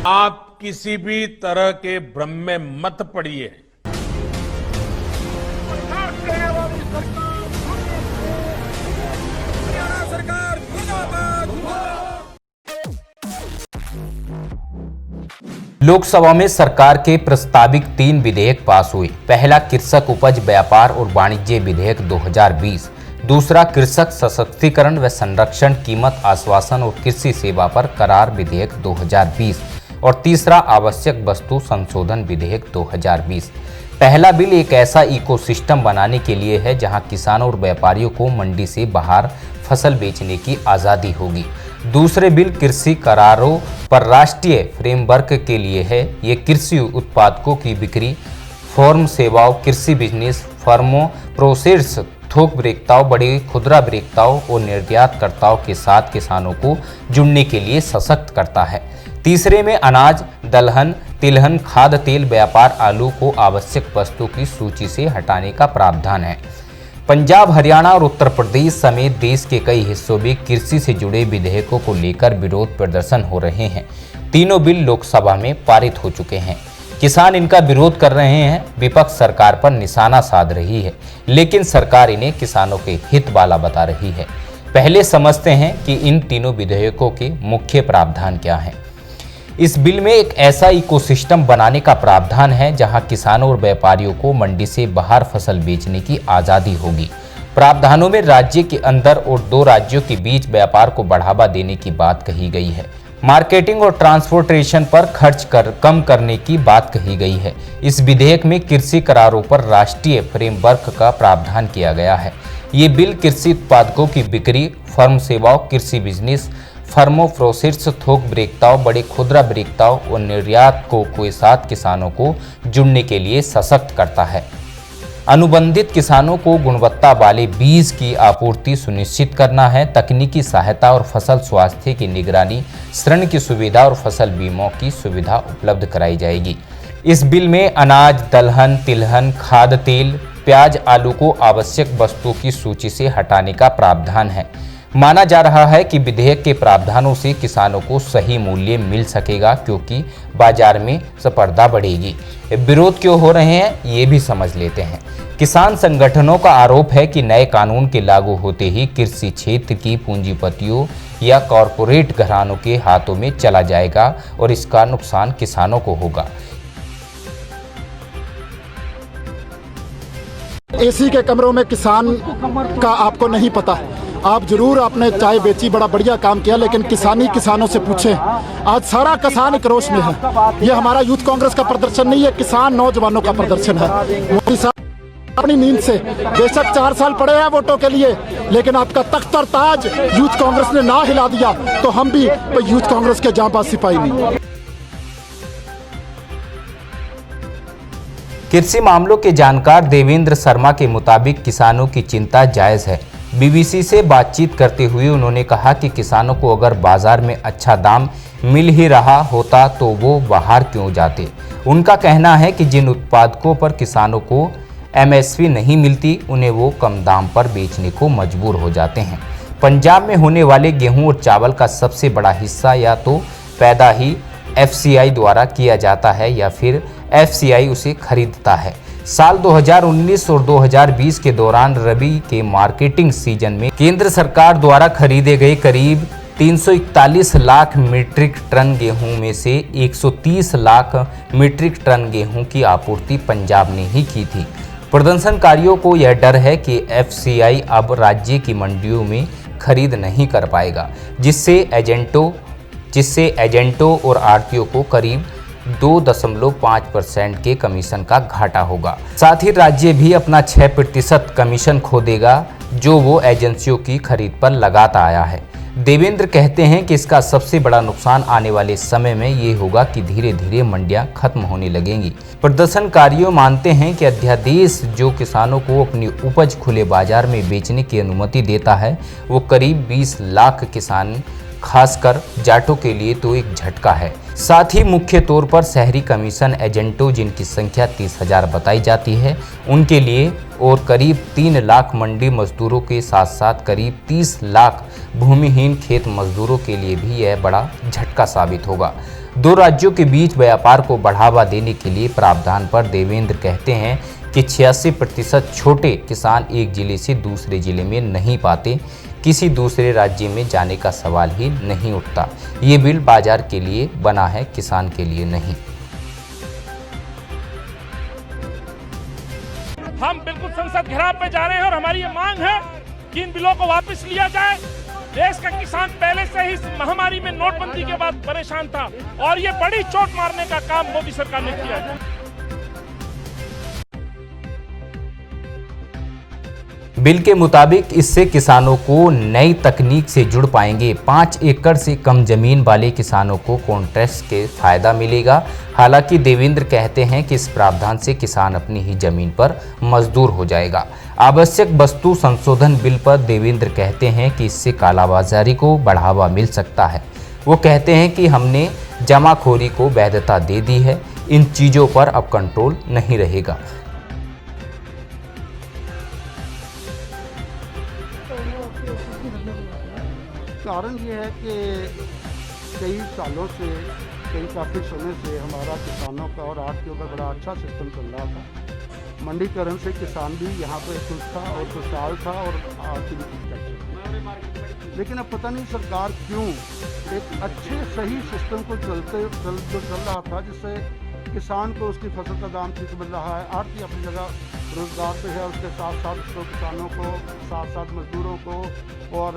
आप किसी भी तरह के भ्रम में मत पड़िए। लोकसभा में सरकार के प्रस्तावित 3 विधेयक पास हुए। पहला कृषक उपज व्यापार और वाणिज्य विधेयक 2020, दूसरा कृषक सशक्तिकरण व संरक्षण कीमत आश्वासन और कृषि सेवा पर करार विधेयक 2020 और तीसरा आवश्यक वस्तु संशोधन विधेयक 2020। पहला बिल एक ऐसा इकोसिस्टम बनाने के लिए है जहां किसानों और व्यापारियों को मंडी से बाहर फसल बेचने की आज़ादी होगी। दूसरे बिल कृषि करारों पर राष्ट्रीय फ्रेमवर्क के लिए है। ये कृषि उत्पादकों की बिक्री, फॉर्म सेवाओं, कृषि बिजनेस फर्मों, प्रोसेस थोक विक्रेताओं, बड़े खुदरा विक्रेताओं और निर्यातकर्ताओं के साथ किसानों को जुड़ने के लिए सशक्त करता है। तीसरे में अनाज, दलहन, तिलहन, खाद्य तेल व्यापार, आलू को आवश्यक वस्तुओं की सूची से हटाने का प्रावधान है। पंजाब, हरियाणा और उत्तर प्रदेश समेत देश के कई हिस्सों में कृषि से जुड़े विधेयकों को लेकर विरोध प्रदर्शन हो रहे हैं। तीनों बिल लोकसभा में पारित हो चुके हैं। किसान इनका विरोध कर रहे हैं। विपक्ष सरकार पर निशाना साध रही है, लेकिन सरकार इन्हें किसानों के हित वाला बता रही है। पहले समझते हैं कि इन तीनों विधेयकों के मुख्य प्रावधान क्या हैं। इस बिल में एक ऐसा इकोसिस्टम बनाने का प्रावधान है जहां किसानों और व्यापारियों को मंडी से बाहर फसल बेचने की आज़ादी होगी। प्रावधानों में राज्य के अंदर और 2 राज्यों के बीच व्यापार को बढ़ावा देने की बात कही गई है। मार्केटिंग और ट्रांसपोर्टेशन पर खर्च कम करने की बात कही गई है। इस विधेयक में कृषि करारों पर राष्ट्रीय फ्रेमवर्क का प्रावधान किया गया है। ये बिल कृषि उत्पादकों की बिक्री, फर्म सेवाओं, कृषि बिजनेस फर्मों, प्रोसेस थोक विक्रेताओं, बड़े खुदरा विक्रेताओं और निर्यातकों के साथ किसानों को जुड़ने के लिए सशक्त करता है। अनुबंधित किसानों को गुणवत्ता वाले बीज की आपूर्ति सुनिश्चित करना है। तकनीकी सहायता और फसल स्वास्थ्य की निगरानी, ऋण की सुविधा और फसल बीमा की सुविधा उपलब्ध कराई जाएगी। इस बिल में अनाज, दलहन, तिलहन, खाद्य तेल, प्याज, आलू को आवश्यक वस्तुओं की सूची से हटाने का प्रावधान है। माना जा रहा है कि विधेयक के प्रावधानों से किसानों को सही मूल्य मिल सकेगा, क्योंकि बाजार में स्पर्धा बढ़ेगी। विरोध क्यों हो रहे हैं, ये भी समझ लेते हैं। किसान संगठनों का आरोप है कि नए कानून के लागू होते ही कृषि क्षेत्र की पूंजीपतियों या कॉरपोरेट घरानों के हाथों में चला जाएगा और इसका नुकसान किसानों को होगा। एसी के कमरों में किसान का आपको नहीं पता। आप जरूर आपने चाय बेची, बड़ा बढ़िया काम किया, लेकिन किसानों से पूछें। आज सारा किसान एक रोष में है। ये हमारा यूथ कांग्रेस का प्रदर्शन नहीं है, किसान नौजवानों का प्रदर्शन है। मोदी साहब अपनी नींद से बेशक 4 साल पड़े हैं वोटों के लिए, लेकिन आपका तख्त और ताज यूथ कांग्रेस ने ना हिला दिया तो हम भी यूथ कांग्रेस के जांबाज सिपाही नहीं। कृषि मामलों के जानकार देवेंद्र शर्मा के मुताबिक किसानों की चिंता जायज़ है। बीबीसी से बातचीत करते हुए उन्होंने कहा कि किसानों को अगर बाजार में अच्छा दाम मिल ही रहा होता तो वो बाहर क्यों जाते। उनका कहना है कि जिन उत्पादकों पर किसानों को एमएसपी नहीं मिलती, उन्हें वो कम दाम पर बेचने को मजबूर हो जाते हैं। पंजाब में होने वाले गेहूं और चावल का सबसे बड़ा हिस्सा या तो पैदा ही एफसीआई द्वारा किया जाता है या फिर एफसीआई उसे खरीदता है। साल 2019 और 2020 के दौरान रबी के मार्केटिंग सीजन में केंद्र सरकार द्वारा खरीदे गए करीब 341 लाख मीट्रिक टन गेहूं में से 130 लाख मीट्रिक टन गेहूं की आपूर्ति पंजाब ने ही की थी। प्रदर्शनकारियों को यह डर है कि एफसीआई अब राज्य की मंडियों में खरीद नहीं कर पाएगा, जिससे एजेंटों और आढ़तियों को करीब 2.5% के कमीशन का घाटा होगा। साथ ही राज्य भी अपना 6% कमीशन खो देगा, जो वो एजेंसियों की खरीद पर लगाता आया है। देवेंद्र कहते हैं कि इसका सबसे बड़ा नुकसान आने वाले समय में ये होगा कि धीरे धीरे मंडियां खत्म होने लगेंगी। प्रदर्शनकारियों मानते हैं कि अध्यादेश जो किसानों को अपनी उपज खुले बाजार में बेचने की अनुमति देता है, वो करीब 20 लाख किसान, खासकर जाटों के लिए तो एक झटका है। साथ ही मुख्य तौर पर शहरी कमीशन एजेंटों, जिनकी संख्या 30,000 बताई जाती है, उनके लिए और करीब 3 लाख मंडी मजदूरों के साथ साथ करीब 30 लाख भूमिहीन खेत मजदूरों के लिए भी यह बड़ा झटका साबित होगा। दो राज्यों के बीच व्यापार को बढ़ावा देने के लिए प्रावधान पर देवेंद्र कहते हैं कि 86% छोटे किसान एक जिले से दूसरे जिले में नहीं पाते, किसी दूसरे राज्य में जाने का सवाल ही नहीं उठता। ये बिल बाजार के लिए बना है, किसान के लिए नहीं। हम बिल्कुल संसद घेराव पे जा रहे हैं और हमारी ये मांग है कि इन बिलों को वापस लिया जाए। देश का किसान पहले से ही इस महामारी में नोटबंदी के बाद परेशान था और ये बड़ी चोट मारने का काम मोदी सरकार ने किया है। बिल के मुताबिक इससे किसानों को नई तकनीक से जुड़ पाएंगे। 5 एकड़ से कम जमीन वाले किसानों को कॉन्ट्रैक्ट के फायदा मिलेगा। हालांकि देवेंद्र कहते हैं कि इस प्रावधान से किसान अपनी ही जमीन पर मजदूर हो जाएगा। आवश्यक वस्तु संशोधन बिल पर देवेंद्र कहते हैं कि इससे कालाबाजारी को बढ़ावा मिल सकता है। वो कहते हैं कि हमने जमाखोरी को वैधता दे दी है, इन चीज़ों पर अब कंट्रोल नहीं रहेगा। कारण ये है कि कई सालों से, काफ़ी समय से हमारा किसानों का और आढ़तियों का बड़ा अच्छा सिस्टम चल रहा था। मंडीकरण से किसान भी यहाँ पे खुश था और खुशहाल था और आर्थिक विकास। लेकिन अब पता नहीं सरकार क्यों एक अच्छे सही सिस्टम को जो चल रहा था, जिससे किसान को उसकी फसल का दाम ठीक मिल रहा है, आढ़ती अपनी जगह रोजगार पे है, उसके साथ साथ उसको किसानों को, साथ साथ मजदूरों को और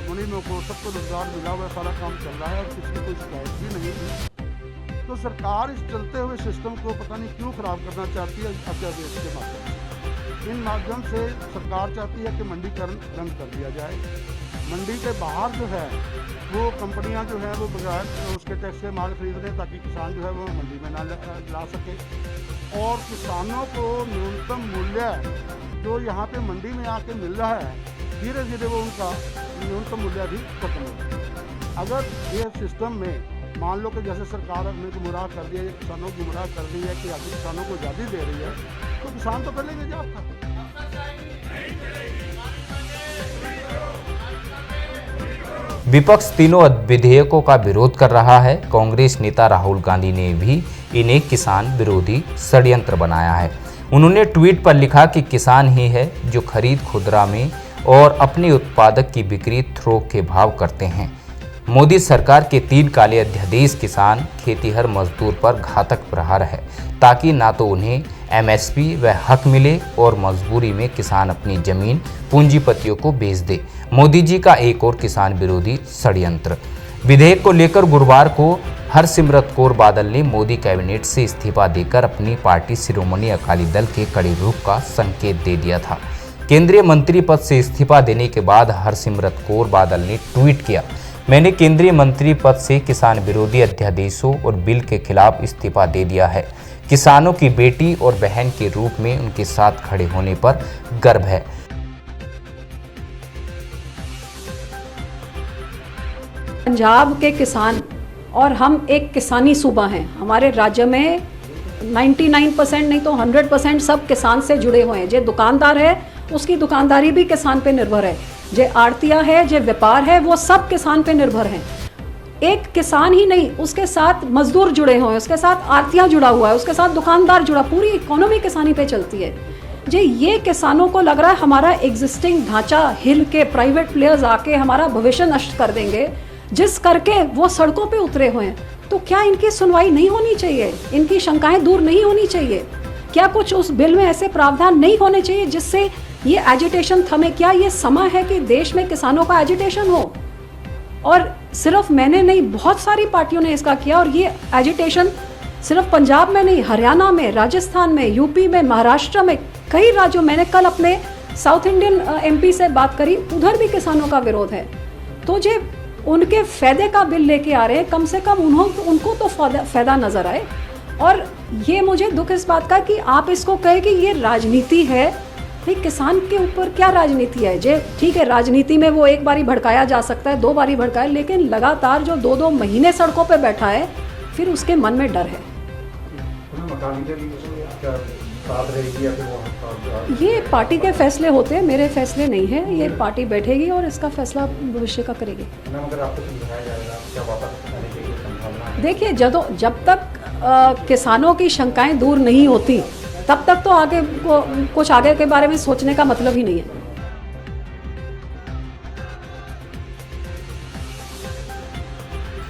मुनीमों को सबको रोजगार मिला हुआ, सारा काम चल रहा है और किसी की कोई शिकायत भी नहीं थी। तो सरकार इस चलते हुए सिस्टम को पता नहीं क्यों खराब करना चाहती है अध्यादेश के माध्यम से। इन माध्यम से सरकार चाहती है कि मंडीकरण बंद कर दिया जाए। मंडी के बाहर जो है वो कंपनियां जो है वो बगैर उसके टैक्स के माल खरीद रहे हैं ताकि किसान जो है वो मंडी में ना ला सके, और किसानों को न्यूनतम मूल्य जो यहाँ पे मंडी में आके मिल रहा है, धीरे धीरे वो उनका न्यूनतम मूल्य भी खत्म हो। अगर ये सिस्टम में मान लो कि जैसे सरकार ने गुमराह कर दिया, किसानों को गुमराह कर दी है कि अभी किसानों को आज़ादी दे रही है, तो किसान तो पहले निजात था। विपक्ष तीनों विधेयकों का विरोध कर रहा है। कांग्रेस नेता राहुल गांधी ने भी इन्हें किसान विरोधी षड्यंत्र बनाया है। उन्होंने ट्वीट पर लिखा कि किसान ही है जो खरीद खुदरा में और अपने उत्पादक की बिक्री थोक के भाव करते हैं। मोदी सरकार के 3 काले अध्यादेश किसान खेतीहर मजदूर पर घातक प्रहार है, ताकि ना तो उन्हें एमएसपी व हक मिले और मजबूरी में किसान अपनी जमीन पूंजीपतियों को बेच दे। मोदी जी का एक और किसान विरोधी षड्यंत्र। विधेयक को लेकर गुरुवार को हरसिमरत कौर बादल ने मोदी कैबिनेट से इस्तीफा देकर अपनी पार्टी शिरोमणि अकाली दल के कड़े रुख का संकेत दे दिया था। केंद्रीय मंत्री पद से इस्तीफा देने के बाद हरसिमरत कौर बादल ने ट्वीट किया, मैंने केंद्रीय मंत्री पद से किसान विरोधी अध्यादेशों और बिल के खिलाफ इस्तीफा दे दिया है। किसानों की बेटी और बहन के रूप में उनके साथ खड़े होने पर गर्व है। पंजाब के किसान और हम एक किसानी सूबा हैं। हमारे राज्य में 99% नहीं तो 100% सब किसान से जुड़े हुए हैं। जो दुकानदार है उसकी दुकानदारी भी किसान पे निर्भर है, जो आड़तिया है, जो व्यापार है, वो सब किसान पे निर्भर हैं। एक किसान ही नहीं, उसके साथ मजदूर जुड़े हुए हैं, उसके साथ आड़तिया जुड़ा हुआ है, उसके साथ दुकानदार जुड़ा, पूरी इकोनॉमी किसानी पे चलती है। जो ये किसानों को लग रहा है हमारा एग्जिस्टिंग ढांचा हिल के प्राइवेट प्लेयर्स आके हमारा भविष्य नष्ट कर देंगे, जिस करके वो सड़कों पे उतरे हुए हैं, तो क्या इनकी सुनवाई नहीं होनी चाहिए? इनकी शंकाएं दूर नहीं होनी चाहिए? क्या कुछ उस बिल में ऐसे प्रावधान नहीं होने चाहिए जिससे ये एजिटेशन थमे? क्या ये समय है कि देश में किसानों का एजिटेशन हो? और सिर्फ मैंने नहीं, बहुत सारी पार्टियों ने इसका किया, और ये एजिटेशन सिर्फ पंजाब में नहीं, हरियाणा में, राजस्थान में, यूपी में, महाराष्ट्र में, कई राज्यों। मैंने कल अपने साउथ इंडियन एमपी से बात करी, उधर भी किसानों का विरोध है। तो जो उनके फायदे का बिल लेके आ रहे हैं, कम से कम उनको तो फायदा नजर आए। और ये मुझे दुख इस बात का कि आप इसको कहे कि ये राजनीति है। भाई किसान के ऊपर क्या राजनीति है? जे ठीक है, राजनीति में वो एक बारी भड़काया जा सकता है, 2 बारी भड़काए, लेकिन लगातार जो 2-2 महीने सड़कों पे बैठा है, फिर उसके मन में डर है। साथ रहेगी या फिर वो हड़ताल? ये पार्टी के फैसले होते हैं, मेरे फैसले नहीं है। ये पार्टी बैठेगी और इसका फैसला भविष्य का करेगी। मैम, अगर आपको समझाया जाएगा क्या वापस आने की संभावना है? देखिए, जब तक किसानों की शंकाएं दूर नहीं होती तब तक तो आगे कुछ आगे के बारे में सोचने का मतलब ही नहीं है।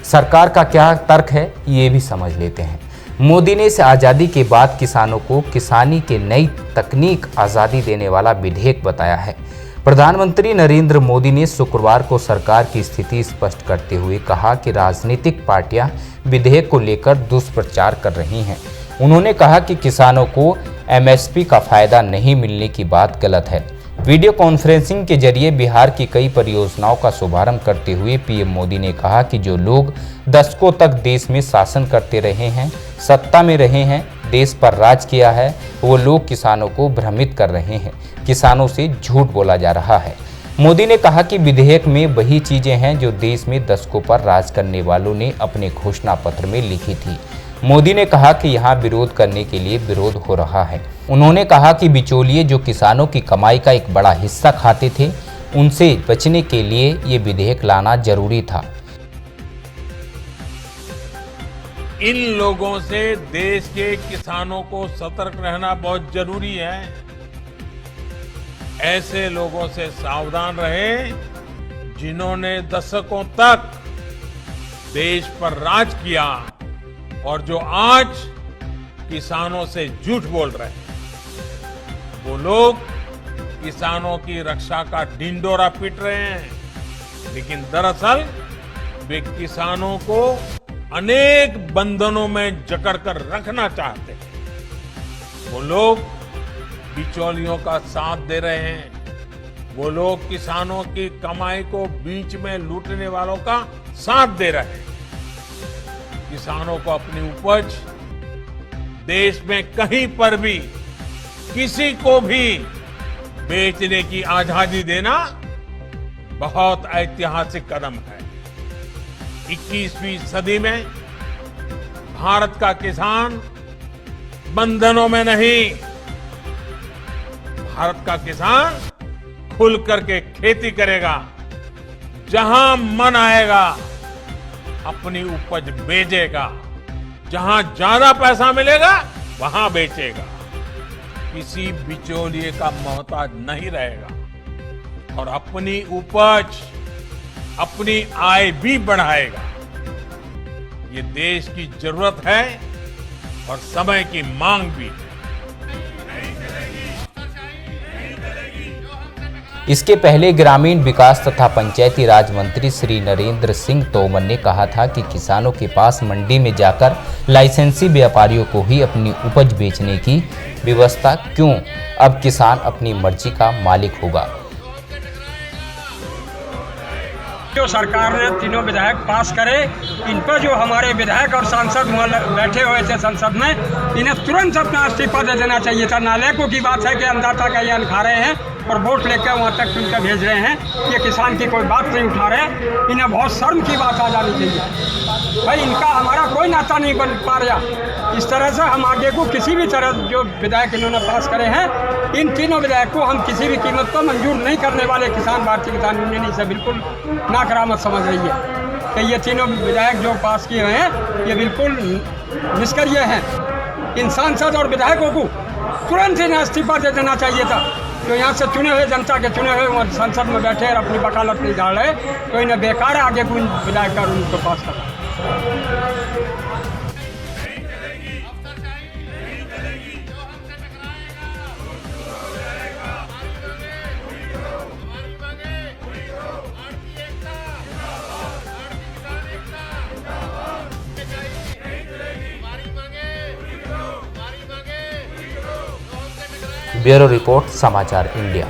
सरकार का क्या तर्क है, ये भी समझ लेते हैं। मोदी ने इस आज़ादी के बाद किसानों को किसानी के नई तकनीक आज़ादी देने वाला विधेयक बताया है। प्रधानमंत्री नरेंद्र मोदी ने शुक्रवार को सरकार की स्थिति स्पष्ट करते हुए कहा कि राजनीतिक पार्टियां विधेयक को लेकर दुष्प्रचार कर रही हैं। उन्होंने कहा कि किसानों को एमएसपी का फायदा नहीं मिलने की बात गलत है। वीडियो कॉन्फ्रेंसिंग के जरिए बिहार की कई परियोजनाओं का शुभारंभ करते हुए पीएम मोदी ने कहा कि जो लोग दशकों तक देश में शासन करते रहे हैं, सत्ता में रहे हैं, देश पर राज किया है, वो लोग किसानों को भ्रमित कर रहे हैं। किसानों से झूठ बोला जा रहा है। मोदी ने कहा कि विधेयक में वही चीजें हैं जो देश में दशकों पर राज करने वालों ने अपने घोषणा पत्र में लिखी थी। मोदी ने कहा कि यहाँ विरोध करने के लिए विरोध हो रहा है। उन्होंने कहा कि बिचौलिए जो किसानों की कमाई का एक बड़ा हिस्सा खाते थे, उनसे बचने के लिए ये विधेयक लाना जरूरी था। इन लोगों से देश के किसानों को सतर्क रहना बहुत जरूरी है। ऐसे लोगों से सावधान रहे जिन्होंने दशकों तक देश पर राज किया और जो आज किसानों से झूठ बोल रहे हैं। वो लोग किसानों की रक्षा का ढिंढोरा पीट रहे हैं, लेकिन दरअसल वे किसानों को अनेक बंधनों में जकड़कर रखना चाहते हैं। वो लोग बिचौलियों का साथ दे रहे हैं। वो लोग किसानों की कमाई को बीच में लूटने वालों का साथ दे रहे हैं। किसानों को अपनी उपज देश में कहीं पर भी किसी को भी बेचने की आजादी देना बहुत ऐतिहासिक कदम है। 21वीं सदी में भारत का किसान बंधनों में नहीं, भारत का किसान खुल करके खेती करेगा। जहां मन आएगा अपनी उपज बेचेगा, जहां ज्यादा पैसा मिलेगा वहां बेचेगा, किसी बिचौलिए का मोहताज नहीं रहेगा और अपनी उपज, अपनी आय भी बढ़ाएगा। ये देश की जरूरत है और समय की मांग भी है। इसके पहले ग्रामीण विकास तथा पंचायती राज मंत्री श्री नरेंद्र सिंह तोमर ने कहा था कि किसानों के पास मंडी में जाकर लाइसेंसी व्यापारियों को ही अपनी उपज बेचने की व्यवस्था क्यों? अब किसान अपनी मर्जी का मालिक होगा। जो सरकार ने तीनों विधायक पास करे, इन पर जो हमारे विधायक और सांसद बैठे हुए थे संसद में, इन्हें तुरंत अपना इस्तीफा दे देना चाहिए था। नालायकों की बात है कि अंदाता का ये खा रहे हैं और वोट लेकर वहाँ तक चुनकर भेज रहे हैं। ये किसान की कोई बात नहीं उठा रहे। इन्हें बहुत शर्म की बात आ जानी चाहिए। भाई, इनका हमारा कोई नाता नहीं बन पा रहा। इस तरह से हम आगे को किसी भी तरह जो विधायक इन्होंने पास करे हैं, इन तीनों विधायक को हम किसी भी कीमत पर मंजूर नहीं करने वाले। किसान भारतीय किसान यूनियन इसे बिल्कुल नाकरामत समझ रही है कि ये तीनों विधायक जो पास किए हैं ये बिल्कुल निष्क्रिय हैं। इन सांसद और विधायकों को तुरंत इन्हें इस्तीफा दे देना चाहिए था। जो यहाँ से चुने हुए, जनता के चुने हुए वहाँ संसद में बैठे और अपनी वकालत नहीं डाल रहे, तो इन्हें बेकार आगे कोई विधायक का उनको पास करना। ब्यूरो रिपोर्ट, समाचार इंडिया।